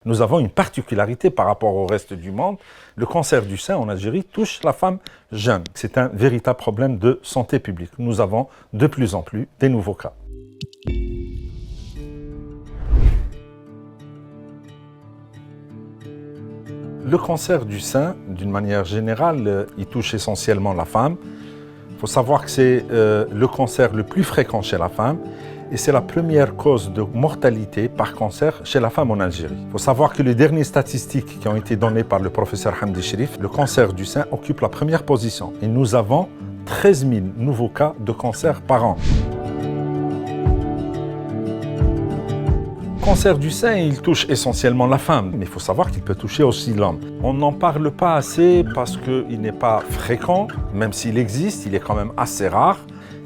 Nous avons une particularité par rapport au reste du monde. Le cancer du sein en Algérie touche la femme jeune. C'est un véritable problème de santé publique. Nous avons de plus en plus des nouveaux cas. Le cancer du sein, d'une manière générale, il touche essentiellement la femme. Il faut savoir que c'est le cancer le plus fréquent chez la femme et c'est la première cause de mortalité par cancer chez la femme en Algérie. Il faut savoir que les dernières statistiques qui ont été données par le professeur Hamdi Cherif, le cancer du sein occupe la première position et nous avons 13 000 nouveaux cas de cancer par an. Le cancer du sein, il touche essentiellement la femme, mais il faut savoir qu'il peut toucher aussi l'homme. On n'en parle pas assez parce qu'il n'est pas fréquent, même s'il existe, il est quand même assez rare,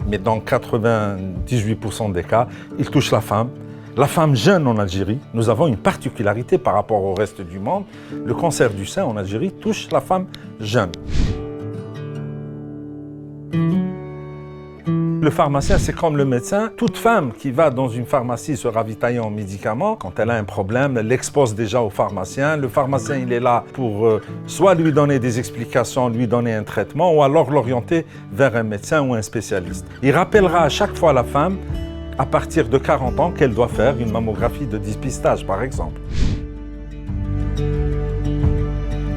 mais dans 98% des cas, il touche la femme. La femme jeune en Algérie, nous avons une particularité par rapport au reste du monde. Le cancer du sein en Algérie touche la femme jeune. Le pharmacien, c'est comme le médecin. Toute femme qui va dans une pharmacie se ravitailler en médicaments, quand elle a un problème, elle l'expose déjà au pharmacien. Le pharmacien, il est là pour soit lui donner des explications, lui donner un traitement, ou alors l'orienter vers un médecin ou un spécialiste. Il rappellera à chaque fois la femme, à partir de 40 ans, qu'elle doit faire une mammographie de dépistage, par exemple.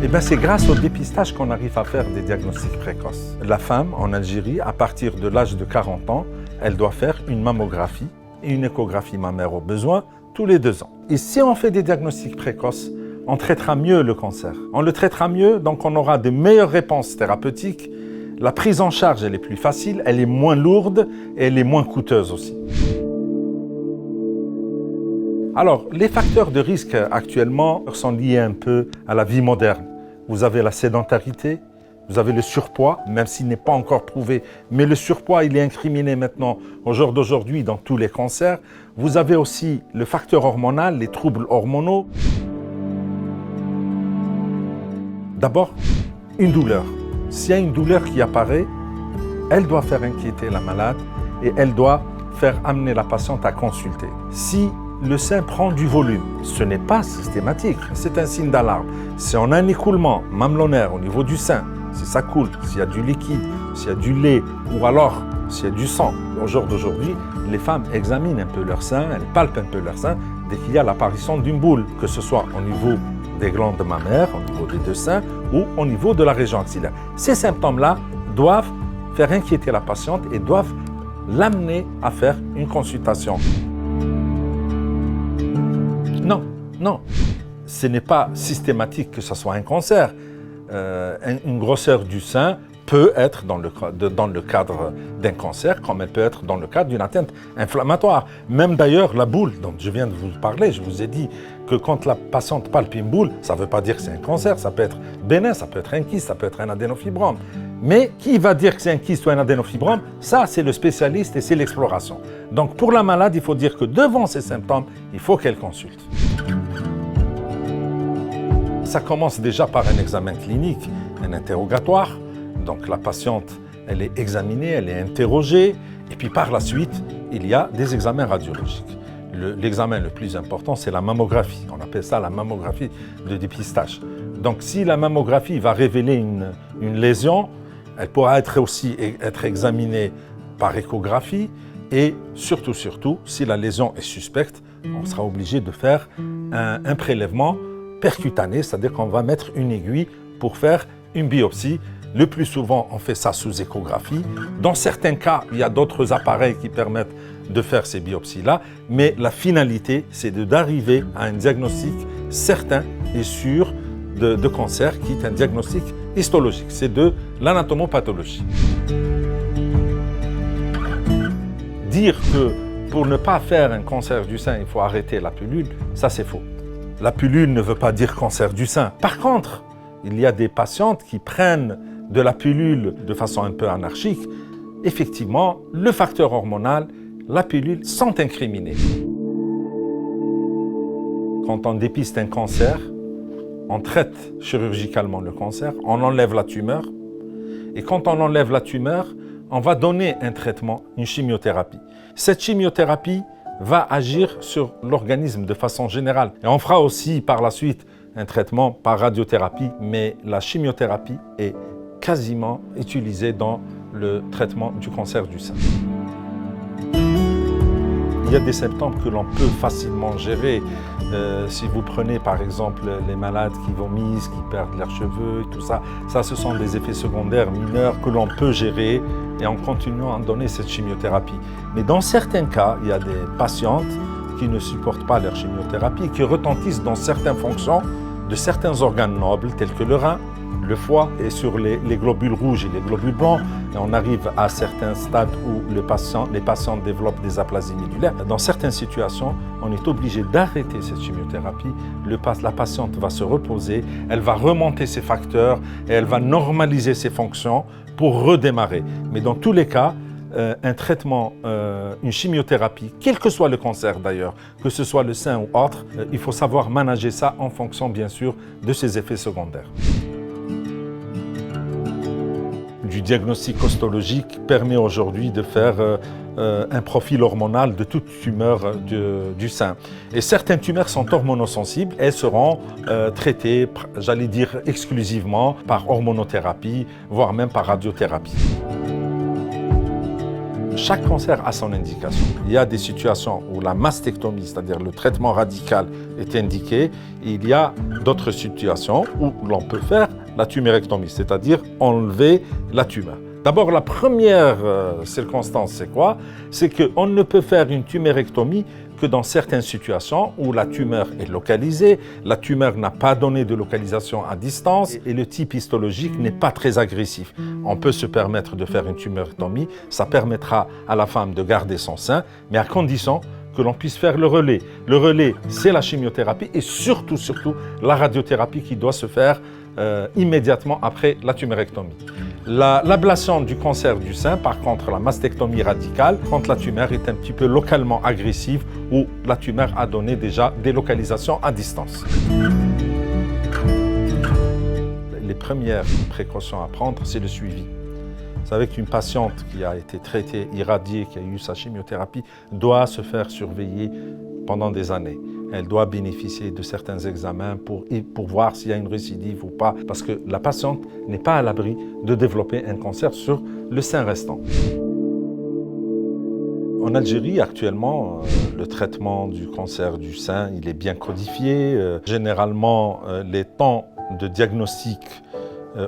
Eh bien, c'est grâce au dépistage qu'on arrive à faire des diagnostics précoces. La femme, en Algérie, à partir de l'âge de 40 ans, elle doit faire une mammographie et une échographie mammaire au besoin tous les 2 ans. Et si on fait des diagnostics précoces, on traitera mieux le cancer. On le traitera mieux, donc on aura de meilleures réponses thérapeutiques. La prise en charge, elle est plus facile, elle est moins lourde et elle est moins coûteuse aussi. Alors, les facteurs de risque actuellement sont liés un peu à la vie moderne. Vous avez la sédentarité, vous avez le surpoids, même s'il n'est pas encore prouvé, mais le surpoids, il est incriminé maintenant, au jour d'aujourd'hui, dans tous les cancers. Vous avez aussi le facteur hormonal, les troubles hormonaux. D'abord, une douleur. S'il y a une douleur qui apparaît, elle doit faire inquiéter la malade et elle doit faire amener la patiente à consulter. Si le sein prend du volume, ce n'est pas systématique, c'est un signe d'alarme. Si on a un écoulement mamelonnaire au niveau du sein, si ça coule, s'il y a du liquide, s'il y a du lait ou alors s'il y a du sang, au jour d'aujourd'hui, les femmes examinent un peu leur sein, elles palpent un peu leur sein dès qu'il y a l'apparition d'une boule, que ce soit au niveau des glandes mammaires, au niveau des 2 seins ou au niveau de la région axillaire. Ces symptômes-là doivent faire inquiéter la patiente et doivent l'amener à faire une consultation. Non, ce n'est pas systématique que ce soit un cancer. Une grosseur du sein peut être dans le cadre d'un cancer, comme elle peut être dans le cadre d'une atteinte inflammatoire. Même d'ailleurs, la boule dont je viens de vous parler, je vous ai dit que quand la patiente palpe une boule, ça ne veut pas dire que c'est un cancer, ça peut être bénin, ça peut être un kyste, ça peut être un adénofibrome. Mais qui va dire que c'est un kyste ou un adénofibrome? Ça, c'est le spécialiste et c'est l'exploration. Donc pour la malade, il faut dire que devant ces symptômes, il faut qu'elle consulte. Ça commence déjà par un examen clinique, un interrogatoire. Donc la patiente, elle est examinée, elle est interrogée. Et puis par la suite, il y a des examens radiologiques. L'examen le plus important, c'est la mammographie. On appelle ça la mammographie de dépistage. Donc si la mammographie va révéler une lésion, elle pourra aussi être examinée par échographie. Et surtout, si la lésion est suspecte, on sera obligé de faire un prélèvement percutané, c'est-à-dire qu'on va mettre une aiguille pour faire une biopsie. Le plus souvent, on fait ça sous échographie. Dans certains cas, il y a d'autres appareils qui permettent de faire ces biopsies-là, mais la finalité, c'est d'arriver à un diagnostic certain et sûr de cancer, qui est un diagnostic histologique. C'est de l'anatomopathologie. Dire que pour ne pas faire un cancer du sein, il faut arrêter la pilule, ça c'est faux. La pilule ne veut pas dire cancer du sein. Par contre, il y a des patientes qui prennent de la pilule de façon un peu anarchique. Effectivement, le facteur hormonal, la pilule sont incriminés. Quand on dépiste un cancer, on traite chirurgicalement le cancer, on enlève la tumeur. Et quand on enlève la tumeur, on va donner un traitement, une chimiothérapie. Cette chimiothérapie va agir sur l'organisme de façon générale. Et on fera aussi par la suite un traitement par radiothérapie, mais la chimiothérapie est quasiment utilisée dans le traitement du cancer du sein. Il y a des symptômes que l'on peut facilement gérer. Si vous prenez par exemple les malades qui vomissent, qui perdent leurs cheveux et tout ça, ce sont des effets secondaires mineurs que l'on peut gérer et en continuant à donner cette chimiothérapie. Mais dans certains cas, il y a des patientes qui ne supportent pas leur chimiothérapie, qui retentissent dans certaines fonctions de certains organes nobles tels que le rein, le foie et sur les globules rouges et les globules blancs. Et on arrive à certains stades où les patients développent des aplasies médulaires. Dans certaines situations, on est obligé d'arrêter cette chimiothérapie. La patiente va se reposer, elle va remonter ses facteurs et elle va normaliser ses fonctions pour redémarrer. Mais dans tous les cas, un traitement, une chimiothérapie, quel que soit le cancer d'ailleurs, que ce soit le sein ou autre, il faut savoir manager ça en fonction bien sûr de ses effets secondaires. Du diagnostic histologique permet aujourd'hui de faire un profil hormonal de toute tumeur du sein. Et certaines tumeurs sont hormonosensibles, elles seront traitées, j'allais dire exclusivement par hormonothérapie, voire même par radiothérapie. Chaque cancer a son indication. Il y a des situations où la mastectomie, c'est-à-dire le traitement radical, est indiqué. Il y a d'autres situations où l'on peut faire la tumérectomie, c'est-à-dire enlever la tumeur. D'abord, la première circonstance, c'est quoi? C'est qu'on ne peut faire une tumérectomie que dans certaines situations où la tumeur est localisée, la tumeur n'a pas donné de localisation à distance et le type histologique n'est pas très agressif. On peut se permettre de faire une tumérectomie, ça permettra à la femme de garder son sein, mais à condition que l'on puisse faire le relais. Le relais, c'est la chimiothérapie et surtout la radiothérapie qui doit se faire immédiatement après la tumérectomie. L'ablation du cancer du sein, par contre, la mastectomie radicale, quand la tumeur est un petit peu localement agressive ou la tumeur a donné déjà des localisations à distance. Les premières précautions à prendre, c'est le suivi. Vous savez qu'une patiente qui a été traitée, irradiée, qui a eu sa chimiothérapie, doit se faire surveiller pendant des années. Elle doit bénéficier de certains examens pour voir s'il y a une récidive ou pas, parce que la patiente n'est pas à l'abri de développer un cancer sur le sein restant. En Algérie, actuellement, le traitement du cancer du sein, il est bien codifié. Généralement, les temps de diagnostic,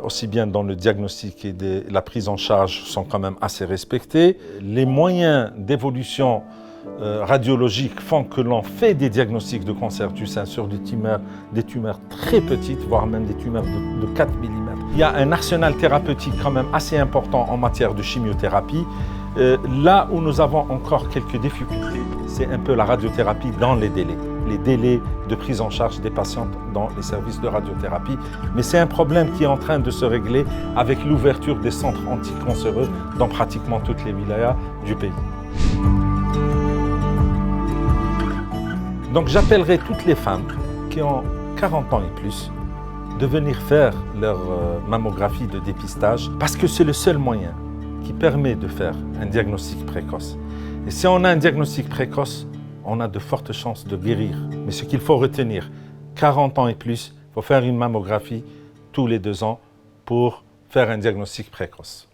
aussi bien dans le diagnostic et la prise en charge, sont quand même assez respectés. Les moyens d'évolution radiologiques font que l'on fait des diagnostics de cancer du sein sur des tumeurs très petites, voire même des tumeurs de 4 mm. Il y a un arsenal thérapeutique quand même assez important en matière de chimiothérapie. Là où nous avons encore quelques difficultés, c'est un peu la radiothérapie dans les délais de prise en charge des patientes dans les services de radiothérapie. Mais c'est un problème qui est en train de se régler avec l'ouverture des centres anticancéreux dans pratiquement toutes les wilayas du pays. Donc j'appellerai toutes les femmes qui ont 40 ans et plus de venir faire leur mammographie de dépistage parce que c'est le seul moyen qui permet de faire un diagnostic précoce. Et si on a un diagnostic précoce, on a de fortes chances de guérir. Mais ce qu'il faut retenir, 40 ans et plus, il faut faire une mammographie tous les 2 ans pour faire un diagnostic précoce.